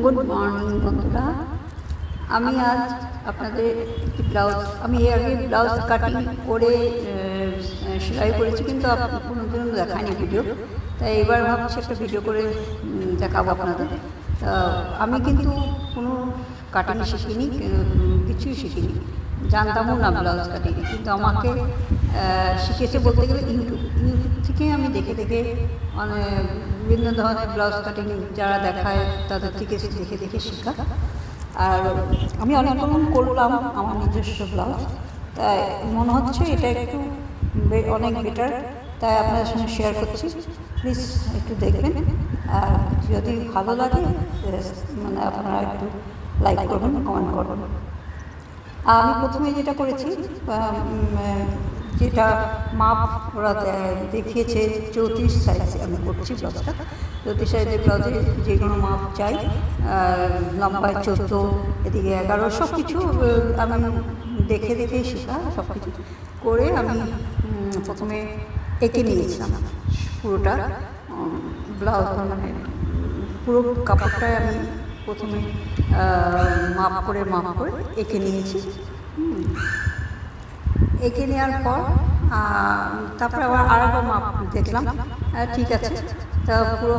Good morning বন্ধুরা। আমি আজ আপনাদের একটি ব্লাউজ, আমি এর আগে ব্লাউজ কাটিং করে সেলাই করেছি, কিন্তু কোনোদিন দেখায়নি ভিডিও। তাই এবার ভাবছি একটা ভিডিও করে দেখাবো আপনাদের। আমি কিন্তু কোনো কাটিং শিখিনি, কিছুই শিখিনি, জানতামও না ব্লাউজ কাটিং। কিন্তু আমাকে শিখেছে বলতে গেলে ইউটিউব থেকে আমি দেখে দেখে বিভিন্ন ধরনের ব্লাউজ কাটিং যারা দেখায় তাদের থেকে দেখে দেখে শেখা। আর আমি অনেক রকম করলাম আমার নিজস্ব ব্লাউজ, তাই মনে হচ্ছে এটা একটু অনেক বেটার, তাই আপনাদের সঙ্গে শেয়ার করছি। প্লিজ একটু দেখবেন, আর যদি ভালো লাগে মানে আপনারা একটু লাইক করবেন, কমেন্ট করবেন। আমি প্রথমে যেটা করেছি, যেটা মাপ ওরা দেখিয়েছে 34 সাইজ আমি করছি ব্লাউজটা। 34 সাইজের ব্লাউজে যে কোনো মাপ চাই, লম্বায় 14, এদিকে 11, সব কিছু আমি দেখে দেখেই শেখা। সব কিছু করে আমি প্রথমে এঁকে নিয়েছিলাম পুরোটা ব্লাউজ, মানে পুরো কাপড়টায় আমি প্রথমে মাপ করে এঁকে নিয়েছি। এঁকে নেওয়ার পর তারপরে আবার আরেকবার মাপ দেখলাম, ঠিক আছে, তা পুরো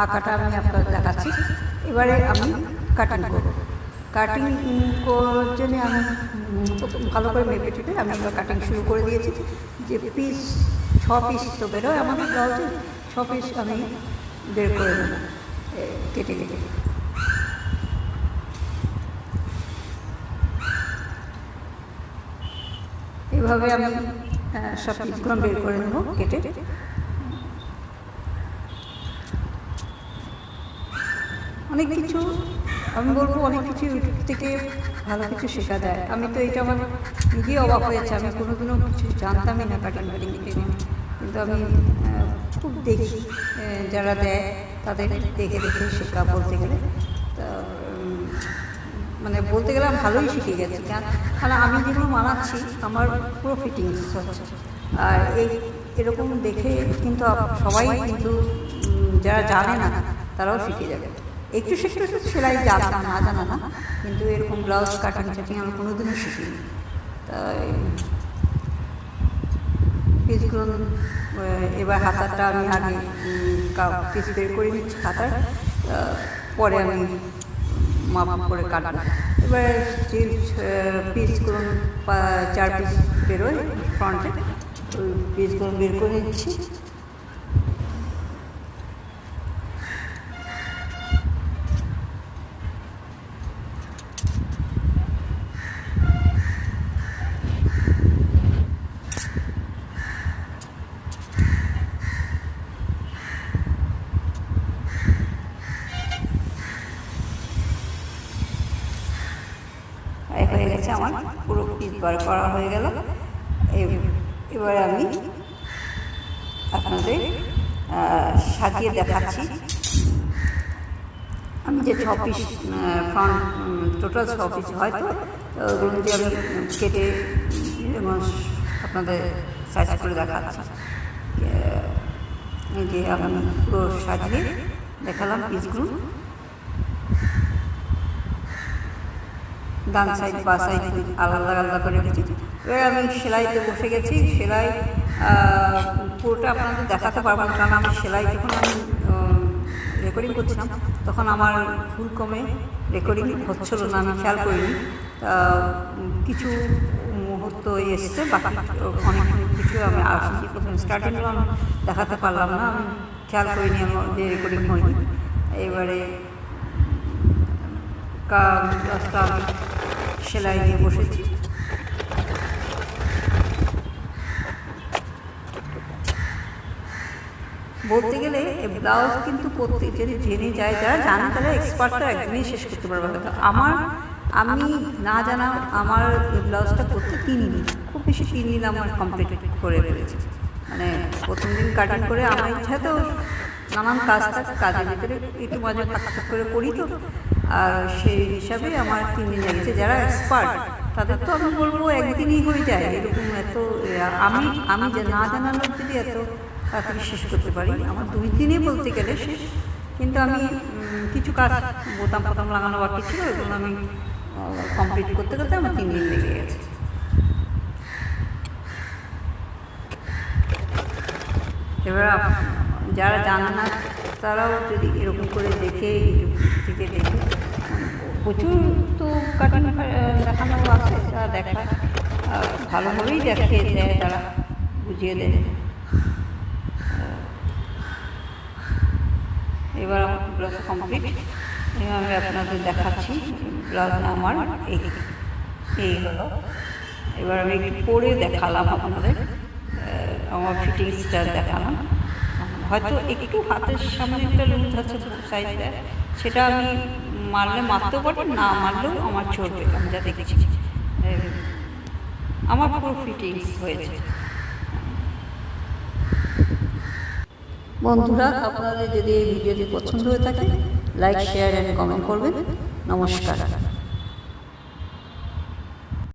আঁকাটা আমি আপনাদের দেখাচ্ছি। এবারে আমি কাটিং করব। কাটিং করার জন্য আমি ভালো করে মেপে টেপে আমি এবার কাটিং শুরু করে দিয়েছি। যে পিস 6 পিস তো বেরোয় আমাদের ব্লাউজে, 6 পিস আমি বের করে দেবো কেটে কেটে। এভাবে আমি সব পিসগুলো বের করে নেব কেটে। অনেক কিছু আমি বলবো, অনেক কিছু ইউটিউব থেকে ভালো কিছু শেখা যায়। আমি তো এটা আমার নিজেই অবাক হয়েছে, আমি কোনোদিনও কিছু জানতামই না কাটিং কিন্তু আমি খুব দেখি যারা দেয় তাদের দেখে দেখে শেখা বলতে গেলে। তা মানে বলতে গেলে আমি ভালোই শিখে গেছি, কারণ আমি যেগুলো বানাচ্ছি আমার পুরো ফিটিংস হচ্ছে। আর এরকম দেখে কিন্তু সবাই, কিন্তু যারা জানে না তারাও শিখে যাবে। একটু সেলাই জানতাম, না জানা না, কিন্তু এরকম ব্লাউজ কাটিং আমি কোনোদিনও শিখিনি। তাই পিসগুলো এবার হাতাটা আমি আগে পিস বের করে নিচ্ছি হাতার, পরে আমি মাপ করে কাটবো। এবার যে পিসগুলো 4 পিস বেরোয় ফ্রন্টে, ওই পিসগুলো বের করে নিচ্ছি। হয়ে গেছে, আমার পুরো পিস বার করা হয়ে গেল। এবারে আমি আপনাদের সাজিয়ে দেখাচ্ছি। আমি যে 6 পিস ফ্রন্ট, টোটাল 6 পিস হয়তো, ওগুলো দিয়ে আমি কেটে এবং আপনাদের সাইজ করে দেখাচ্ছি। এই যে আমি পুরো সাজিয়ে দেখালাম পিসগুলো, ডান সাইড বা সাইড আলাদা আলাদা করে রেখেছি। এবার আমি সেলাইতে বসে গেছি। সেলাই পুরোটা আপনাদের দেখাতে পারবো না, কারণ আমি সেলাই যখন আমি রেকর্ডিং করছিলাম তখন আমার ভুল কমে রেকর্ডিং হচ্ছিল না, আমি খেয়াল করিনি। কিছু মুহূর্ত এসছে, বাকি অনেক কিছু আমি আসছি প্রথমে স্টার্টিংগুলো আমি দেখাতে পারলাম না, আমি খেয়াল করিনি আমার যে রেকর্ডিং হয়নি। এবারে কাজটা আমি সেলাই দিয়ে বসেছি। বলতে গেলে ব্লাউজ কিন্তু করতে যদি জেনে যায়, যারা জানে তারা এক্সপার্টটা একদিনই শেষ করতে পারবে। আমি না জানা আমার ব্লাউজটা করতে 3 দিন, খুব বেশি 3 দিন আমার কমপ্লিট করে ফেলেছি। মানে প্রথম দিন কাটিং করে আমার ইচ্ছা তো নানান কাজ থাকে, কাজের ভিতরে একটু মাঝে ফাঁক করে করি তো, আর সেই হিসাবে আমার 3 দিন লেগেছে। যারা এক্সপার্ট তাদের তো আমি বলবো একদিনই হয়ে যায় এরকম। এত আমি না জানানোর যদি এত তাড়াতাড়ি শেষ করতে পারি, আমার 2 দিনে বলতে গেলে শেষ। কিন্তু আমি কিছু কাজ বোতাম ফোতাম লাগানো বাকি ছিল, এগুলো আমি কমপ্লিট করতে করতে আমার 3 দিন লেগে গেছে। এবার যারা জানে না তারাও যদি এরকম করে দেখে, ইউটিউব থেকে দেখে, প্রচুর তো কাটিং দেখানো আছে, তারা দেখায় ভালোভাবেই দেখিয়ে দেয়, তারা বুঝিয়ে দেয়। এবার আমার ব্লাউজ কমপ্লিট, আমি আপনাদের দেখাচ্ছি ব্লাউজ আমার এই হলো। এবার আমি একটু পরে দেখালাম আপনাদের, আমার ফিটিংসটা দেখালাম। হয়তো একটু হাতের সামনে একটা লুজ আছে সাইজটা, সেটা আমি মারলে মারতেও পারি, না মারলেও আমার চলবে। আমি যা দেখেছি আমার পুরো ফিটিংস হয়েছে। বন্ধুরা, আপনাদের যদি এই ভিডিওটি পছন্দ হয়ে থাকে, লাইক, শেয়ার অ্যান্ড কমেন্ট করবেন। নমস্কার।